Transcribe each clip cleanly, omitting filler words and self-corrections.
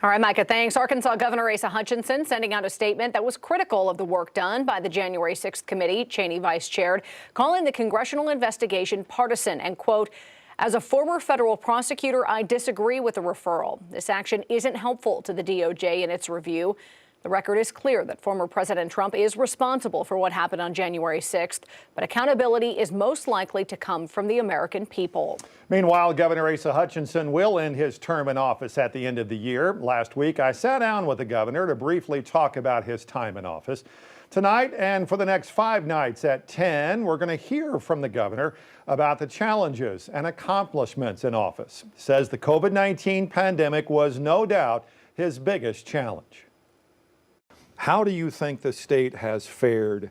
All right, Micah, thanks. Arkansas Governor Asa Hutchinson sending out a statement that was critical of the work done by the January 6th committee Cheney vice-chaired, calling the congressional investigation partisan and, quote, "As a former federal prosecutor, I disagree with the referral. This action isn't helpful to the DOJ in its review. The record is clear that former President Trump is responsible for what happened on January 6th, but accountability is most likely to come from the American people." Meanwhile, Governor Asa Hutchinson will end his term in office at the end of the year. Last week, I sat down with the governor to briefly talk about his time in office. Tonight and for the next 5 nights at 10, we're going to hear from the governor about the challenges and accomplishments in office. Says the COVID-19 pandemic was no doubt his biggest challenge. How do you think the state has fared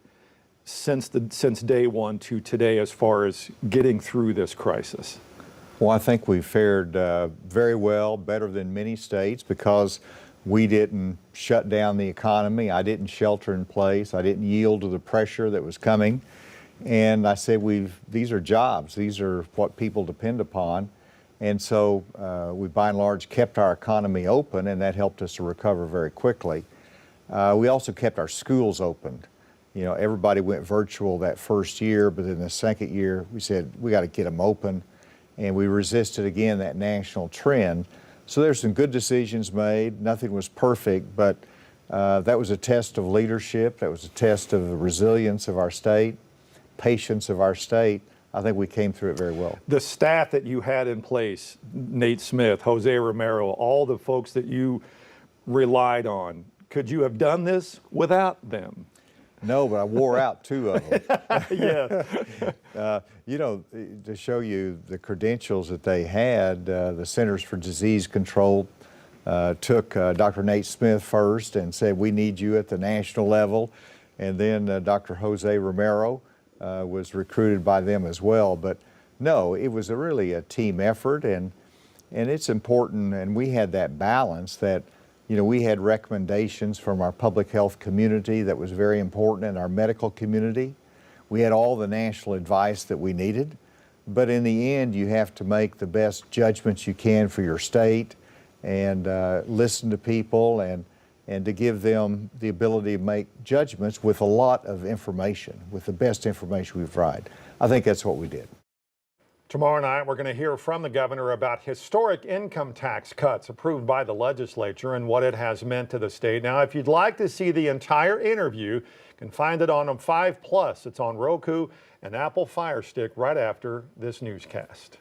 since day one to today as far as getting through this crisis? Well, I think we fared very well, better than many states, because we didn't shut down the economy. I didn't shelter in place. I didn't yield to the pressure that was coming. And I said, these are jobs. These are what people depend upon. And so we, by and large, kept our economy open, and that helped us to recover very quickly. We also kept our schools open. You know, everybody went virtual that first year, but in the second year, we said, we got to get them open. And we resisted again that national trend. So there's some good decisions made. Nothing was perfect, but that was a test of leadership. That was a test of the resilience of our state, patience of our state. I think we came through it very well. The staff that you had in place, Nate Smith, Jose Romero, all the folks that you relied on, could you have done this without them? No, but I wore out 2 of them. Yeah. You know, to show you the credentials that they had, the Centers for Disease Control took Dr. Nate Smith first and said, we need you at the national level. And then Dr. Jose Romero was recruited by them as well. But no, it was really a team effort, and it's important, and we had that balance that, you know, we had recommendations from our public health community that was very important, in our medical community. We had all the national advice that we needed, but in the end, you have to make the best judgments you can for your state and listen to people and to give them the ability to make judgments with a lot of information, with the best information we provide. I think that's what we did. Tomorrow night, we're going to hear from the governor about historic income tax cuts approved by the legislature and what it has meant to the state. Now, if you'd like to see the entire interview, you can find it on 5 Plus. It's on Roku and Apple Fire Stick right after this newscast.